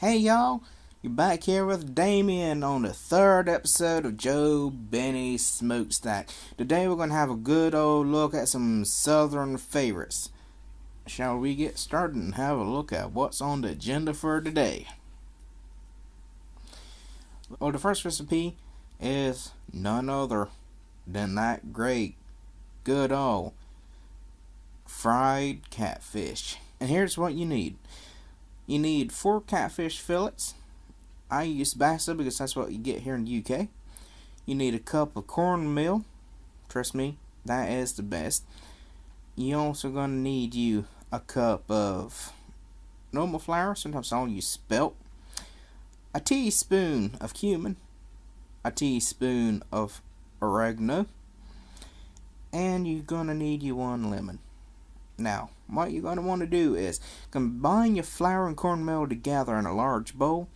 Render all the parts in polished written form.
Hey y'all, you're back here with Damien on the third episode of Joe Benny's Smokestack. Today we're going to have a good old look at some southern favorites. Shall we get started and have a look at what's on the agenda for today? Well, the first recipe is none other than that great, good old fried catfish. And here's what you need. You need 4 catfish fillets. I use Bassa because that's what you get here in the UK. You need a cup of cornmeal. Trust me, that is the best. You're also going to need you a cup of normal flour. Sometimes I'll use spelt. A teaspoon of cumin. A teaspoon of oregano. And you're going to need you 1 lemon. Now, what you're going to want to do is combine your flour and cornmeal together in a large bowl.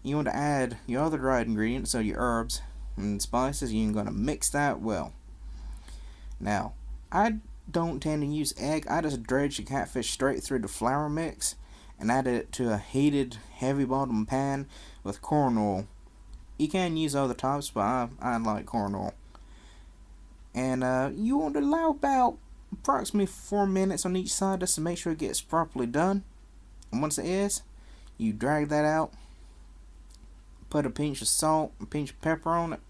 You want to add your other dried ingredients, so your herbs and spices. You're going to mix that well. Now, I don't tend to use egg. I just dredge the catfish straight through the flour mix and add it to a heated, heavy bottom pan with corn oil. You can use other types, but I like corn oil. And you want to allow about approximately 4 minutes on each side just to make sure it gets properly done. And once it is, you drag that out, put a pinch of salt, a pinch of pepper on it,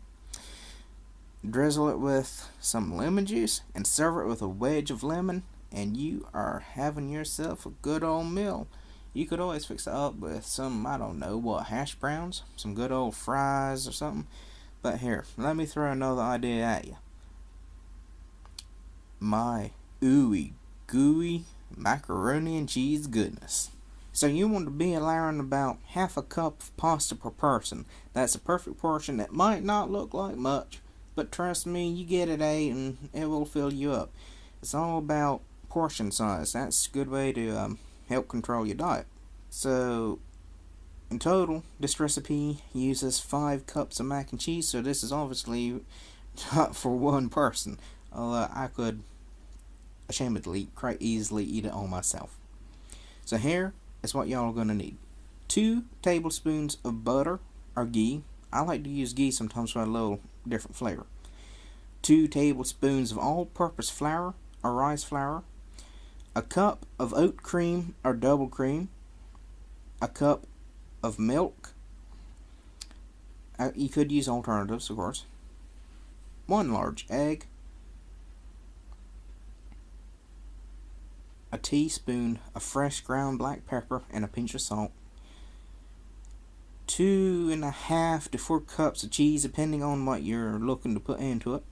drizzle it with some lemon juice, and serve it with a wedge of lemon, and you are having yourself a good old meal. You could always fix it up with some, I don't know what, hash browns, some good old fries or something. But here, let me throw another idea at you. My ooey gooey macaroni and cheese goodness. So you want to be allowing about half a cup of pasta per person. That's a perfect portion. It might not look like much, but trust me, you get it and it will fill you up. It's all about portion size. That's a good way to help control your diet. So in total, this recipe uses 5 cups of mac and cheese, so this is obviously not for one person. I could ashamedly quite easily eat it all myself. So here is what y'all are going to need. 2 tablespoons of butter or ghee. I like to use ghee sometimes for a little different flavor. 2 tablespoons of all-purpose flour or rice flour. A cup of oat cream or double cream. A cup of milk. You could use alternatives, of course. 1 large egg. A teaspoon of fresh ground black pepper and a pinch of salt. 2.5 to 4 cups of cheese, depending on what you're looking to put into it.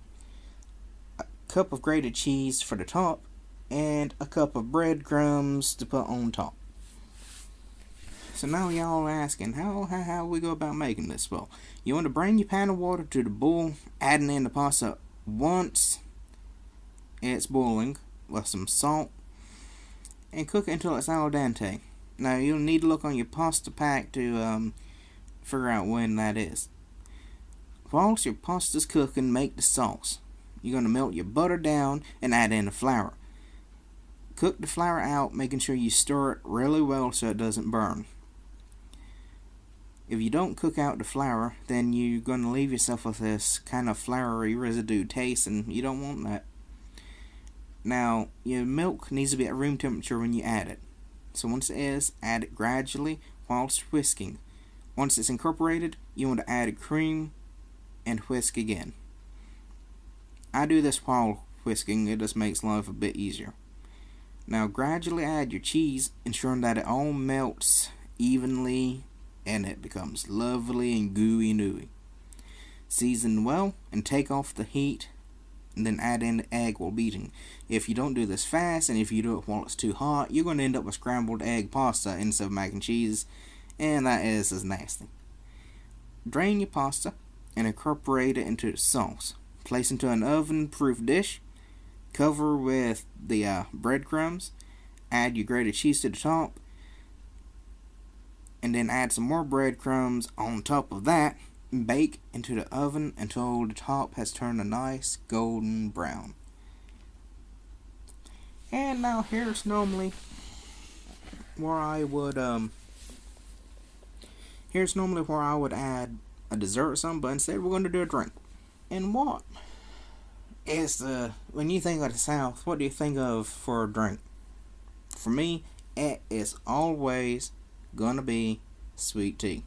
A cup of grated cheese for the top, and a cup of breadcrumbs to put on top. So now y'all are asking, how we go about making this? Well, you want to bring your pan of water to the boil, adding in the pasta once it's boiling with some salt, and cook it until it's al dente. Now you'll need to look on your pasta pack to figure out when that is. Whilst your pasta's cooking, make the sauce. You're going to melt your butter down and add in the flour. Cook the flour out, making sure you stir it really well so it doesn't burn. If you don't cook out the flour, then you're going to leave yourself with this kind of floury residue taste, and you don't want that. Now, your milk needs to be at room temperature when you add it. So once it is, add it gradually whilst whisking. Once it's incorporated, you want to add cream and whisk again. I do this while whisking. It just makes life a bit easier. Now gradually add your cheese, ensuring that it all melts evenly and it becomes lovely and gooey and ooey. Season well and take off the heat, and then add in the egg while beating. If you don't do this fast, and if you do it while it's too hot, you're going to end up with scrambled egg pasta instead of mac and cheese, and that is as nasty. Drain your pasta and incorporate it into the sauce. Place into an oven-proof dish. Cover with the breadcrumbs. Add your grated cheese to the top, and then add some more breadcrumbs on top of that. Bake into the oven until the top has turned a nice golden brown. And now here's normally where I would Here's normally where I would add a dessert or something, but instead we're going to do a drink. And what is when you think of the South, what do you think of for a drink? For me, it is always gonna be sweet tea.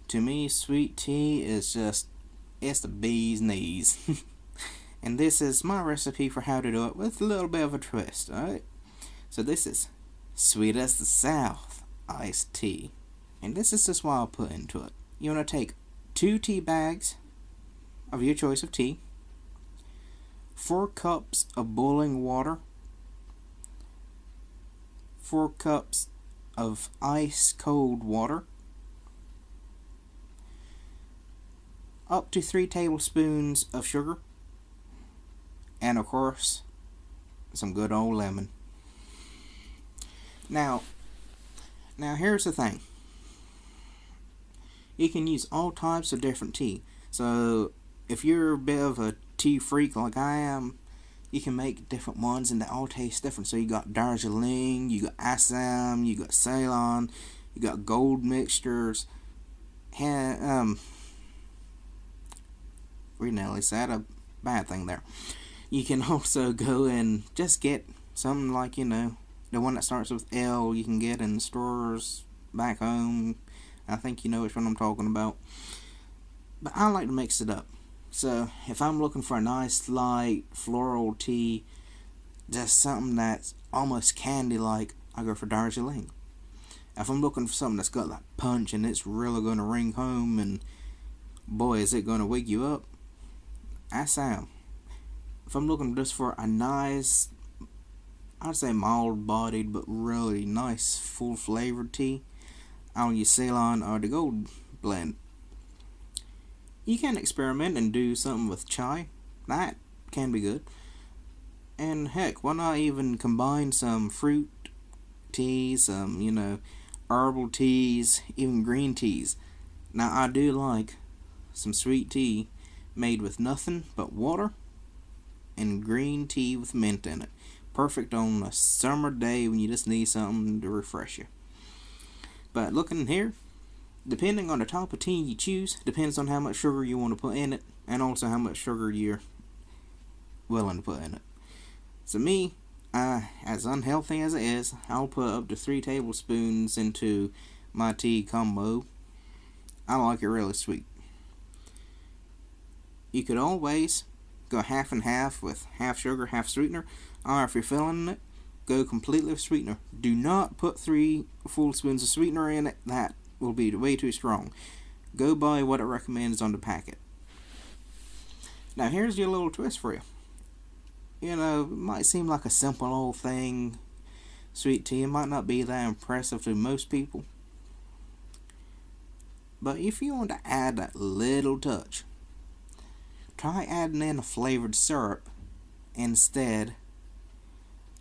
To me, sweet tea is just, it's the bee's knees. And this is my recipe for how to do it with a little bit of a twist, alright? So this is sweet as the South iced tea. And this is just what I'll put into it. You want to take 2 tea bags of your choice of tea, 4 cups of boiling water, 4 cups of ice cold water, up to 3 tablespoons of sugar, and of course, some good old lemon. Now here's the thing. You can use all types of different tea. So if you're a bit of a tea freak like I am, you can make different ones and they all taste different. So you got Darjeeling, you got Assam, you got Ceylon, you got gold mixtures. We nearly said a bad thing there. You can also go and just get something like, the one that starts with L you can get in stores back home. I think you know which one I'm talking about. But I like to mix it up. So if I'm looking for a nice light floral tea, just something that's almost candy-like, I go for Darjeeling. If I'm looking for something that's got that punch and it's really going to ring home and boy is it going to wake you up, Assam. If I'm looking just for a nice, I'd say mild-bodied but really nice full-flavored tea, I'll use Ceylon or the Gold blend. You can experiment and do something with chai. That can be good. And heck, why not even combine some fruit teas, some, herbal teas, even green teas. Now, I do like some sweet tea made with nothing but water and green tea with mint in it. Perfect on a summer day when you just need something to refresh you. But looking here, depending on the type of tea you choose, depends on how much sugar you want to put in it, and also how much sugar you're willing to put in it. So me, as unhealthy as it is, I'll put up to 3 tablespoons into my tea combo. I like it really sweet. You could always go half and half with half sugar, half sweetener, or if you're feeling it, go completely with sweetener. Do not put 3 full spoons of sweetener in it. That will be way too strong. Go by what it recommends on the packet. Now here's your little twist for you. It might seem like a simple old thing. Sweet tea, it might not be that impressive to most people. But if you want to add that little touch, try adding in a flavored syrup instead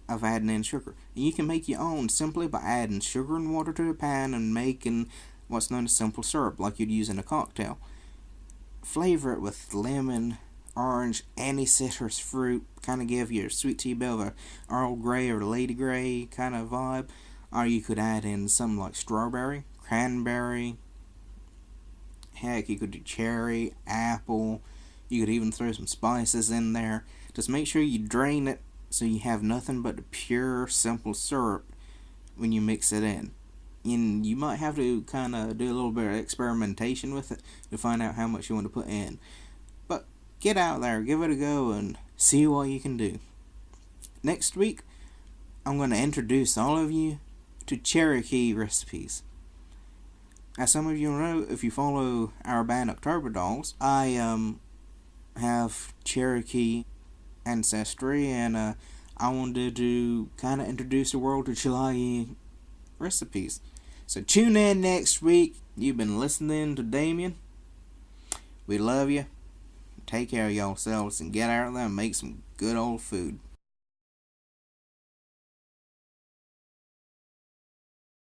of adding in sugar. And you can make your own simply by adding sugar and water to a pan and making what's known as simple syrup, like you'd use in a cocktail. Flavor it with lemon, orange, any citrus fruit, kind of give your sweet tea bit of a Earl Grey or Lady Grey kind of vibe. Or you could add in something like strawberry, cranberry, heck, you could do cherry, apple. You could even throw some spices in there. Just make sure you drain it so you have nothing but the pure, simple syrup when you mix it in. And you might have to kind of do a little bit of experimentation with it to find out how much you want to put in. But get out there, give it a go, and see what you can do. Next week, I'm going to introduce all of you to Cherokee recipes. As some of you know, if you follow our band October Dolls, I have Cherokee ancestry, and I wanted to kind of introduce the world to Chilagi recipes. So tune in next week. You've been listening to Damien. We love you. Take care of yourselves and get out there and make some good old food.